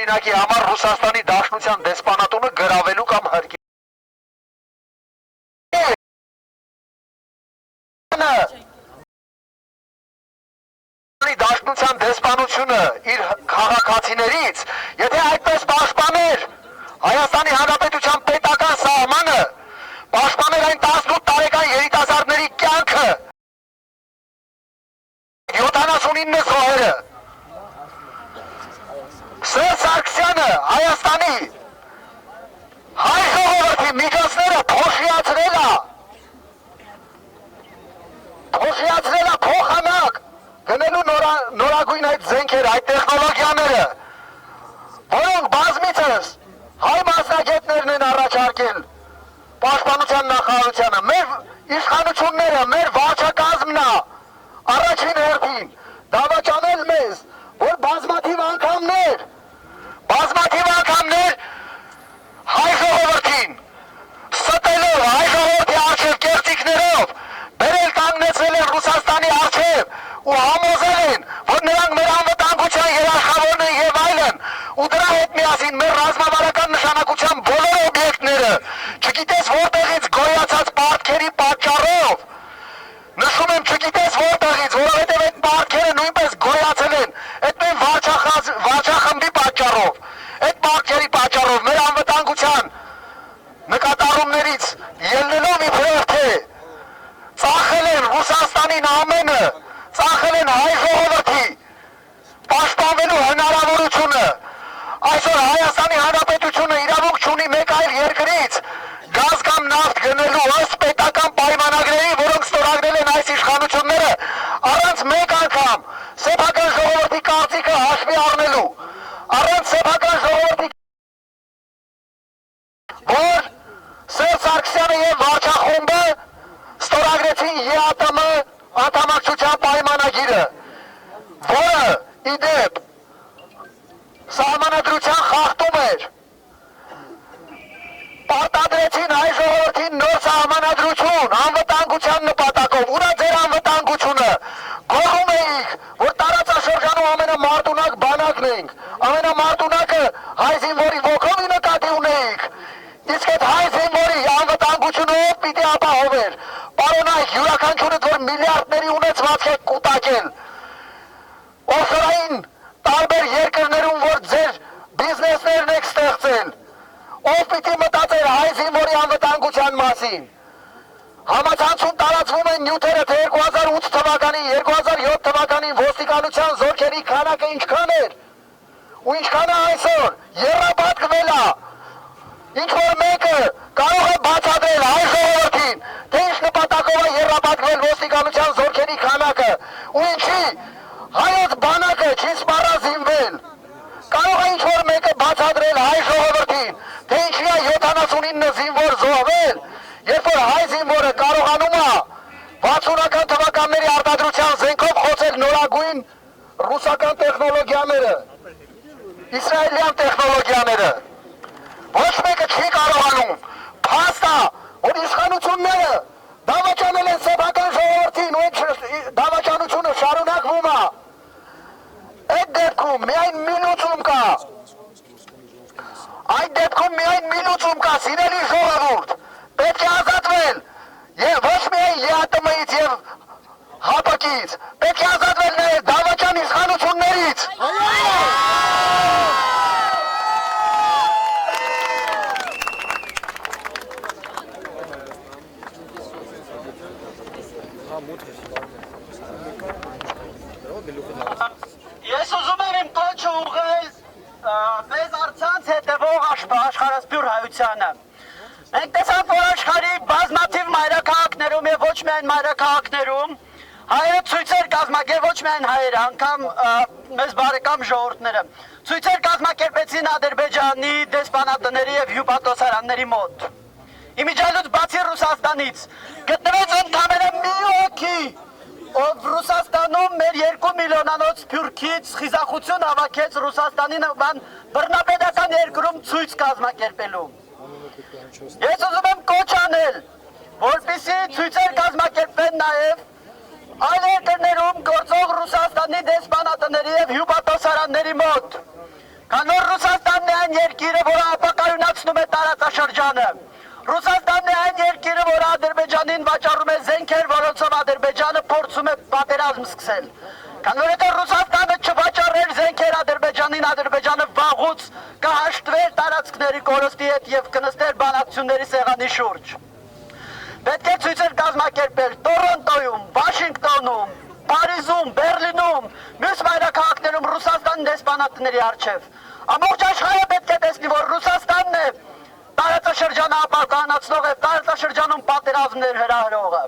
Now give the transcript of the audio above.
օրինակի համար Ռուսաստանի Դաշնության դեսպանատունը գրավելու կամ հրկի Դաշնության դեսպանությունը իր քաղաքացիներից, եթե այդպես պաշտպաներ Հայաստանի Հանրապետության պետական սահմանը, պաշտպաներ այն 18 տարեկան երիտասարդների կյանքը, 79 զոհերը, Սերժ Սարգսյանը Հայաստանի հայ ժողովրդի միջոցները փոշիացրել է փոխանակ գնելու նորագույն այդ զենքերը, այդ տեխնոլոգիաները, որոնք բազմիցս հայ մասնագետներն են առաջարկել պաշտպանության նախարարությանը, մեր իշխանությունները, մեր վարչակազմն է առաջին հերթին դավաճանել մեզ, որ բազմաթիվ անգամներ հայ ժողովրդին ստելով, հայ ժողովրդի առջև կեղծիքներով բերել կանգնեցրել են Ռուսաստանի առջև ու համոզել են, որ նրանք մեր անվտանգության երաշխավորն են եւ այլն, ու դրա հետ միասին մեր ռազմավարական նշանակության բոլոր օբյեկտները, չգիտես որտեղից գոյացած պարտքերի պատճառով, նշում եմ չգիտես որտեղից, որովհետև այդ պարտքերը նույնպես գոյացել են այդ նույն վարչախմբի պատճառով, այդ պարտքերի պատճառով մեր անվտանգության նկատառումներից ելնելով իբրև թե ծախել են Ռուսաստանին ամենը, ծախել են հայ ժողովրդի պաշտպանվելու հնարավորությունը, այսօր Հայաստանի Հանրապետությունը իրավունք չունի մեկ այլ երկրից գազ կամ նավթ գնելու ըստ պետական պայմանագրերի, որոնք ստորագրել են այս իշխանությունները, առանց մեկ անգամ սեփական ժողովրդի կարծիքը հաշվի առնելու, առանց սեփական ժողովրդի, որ Սերժ Սարգսյանը եւ վարչախումբը ստորագրեցին ԵԱՏՄ անդամակցության պայմանագիրը, որը իդեպ սահմանադրության խախտում էր, պարտադրեցին հայ ժողովրդին նոր սահմանադրություն անվտանգության նպատակով, ուրա ձեր անվտանգությունը, գոռում էիք, որ տարածաշրջանում ամենամարտունակ բանակն ենք, ամենամարտունակը հայ զինվորի ոգովի նկատի ունեիք, իսկ այդ հայ զինվորի անվտանգությունը ով պիտի ապահովեր, պարոնայք, յուրաքանչյուրդ որ միլիարդների ունեցվածք եք կուտակել, օֆշորային տարբեր երկրներում, որ ձեր բիզնեսներն եք ստեղծել, ով պիտի մտածեր հայ զինվորի անվտանգության մասին, համացանցում տարածվում են նյութերը, թե 2008 թվականին, 2007 թվականին ոստիկանության զորքերի քանակը ինչքան էր, ու ինչքան է այսօր, եռաբատկվել է, ինչ-որ մեկը կարող է բացատրել հայ ժողովրդին, թե ինչ նպատակով է եռաբատկվել ոստիկանության զորքերի քանակը, ու ինչի հայոց բանակը չի սպառազինվել, կարող է ինչ-որ մեկը բացատրել հայ ժողովրդին, թե ինչի է 79 զինվոր զոհվել, երբ որ հայ զինվորը կարողանում է 60-ական թվականների արտադրության զենքով խոցել նորագույն ռուսական տեխնոլոգիաները, իսրայելյան տեխնոլոգիաները, ոչ մեկը չի կարողանում, փաստ է, որ իշխանությունները դավաճանել են սեփական ժողովրդին, ու այդ դավաճանությունը շարունակվում է, այդ դեպքում միայն մի լուծում կա, սիրելի ժողովուրդ, պետք է ազատվել ոչ միայն ԵԱՏՄ-ից և ՀԱՊԿ-ից, պետք է ազատվել նաև դավաճան իշխանություններից։ Ես ուզում եմ իմ կոչը ուղղել մեզ առցանց հետևող աշխարհասփյուր հայությանը։ Մենք տեսանք, որ աշխարհի բազմաթիվ մայրաքաղաքներում եւ ոչ միայն մայրաքաղաքներում հայոց ցույցեր կազմակերպ, ոչ միայն հայերը, անգամ մեզ բարեկամ ժողովուրդները ցույցեր կազմակերպեցին Ադրբեջանի դեսպանատների եւ հյուպատոսարանների մոտ։ Իմիջիայլոց բացի Ռուսաստանից գտնվեց ընդամենը մի հոգի, ով Ռուսաստանում մեր 2 միլիոնանոց սփյուռքից խիզախություն հավաքեց Ռուսաստանի նման բռնապետական երկրում ցույց կազմակերպելու։ Ես ուզում եմ կոչ անել, որպեսզի ցույցեր կազմակերպվեն նաև այլ երկրներում գործող Ռուսաստանի դեսպանատների եւ հյուպատոսարանների մոտ, քան որ երկիրը, որը ապակայունացնում է տարածաշրջանը։ Ռուսաստանն է այն երկիրը, որը Ադրբեջանին վաճառում է զենքեր, որոնցով Ադրբեջանը փորձում է պատերազմ սկսել։ Քանի որ եթե Ռուսաստանը չվաճառեր զենքեր Ադրբեջանին, Ադրբեջանը վաղուց կհաշտվեր տարածքների կորստի հետ եւ կնստեր բանակցությունների սեղանի շուրջ։ Պետք է ցույցեր կազմակերպել Տորոնտոյում, Վաշինգտոնում, Փարիզում, Բերլինում, մյուս մայրաքաղաքներում Ռուսաստանի դեսպանատների առջև։ Ամբողջ աշխարհը պետք է տեսնի, որ Ռուսաստանն է տարածաշրջանը ապակայունացնող է, տարածաշրջանում պատերազմներ հրահրողը։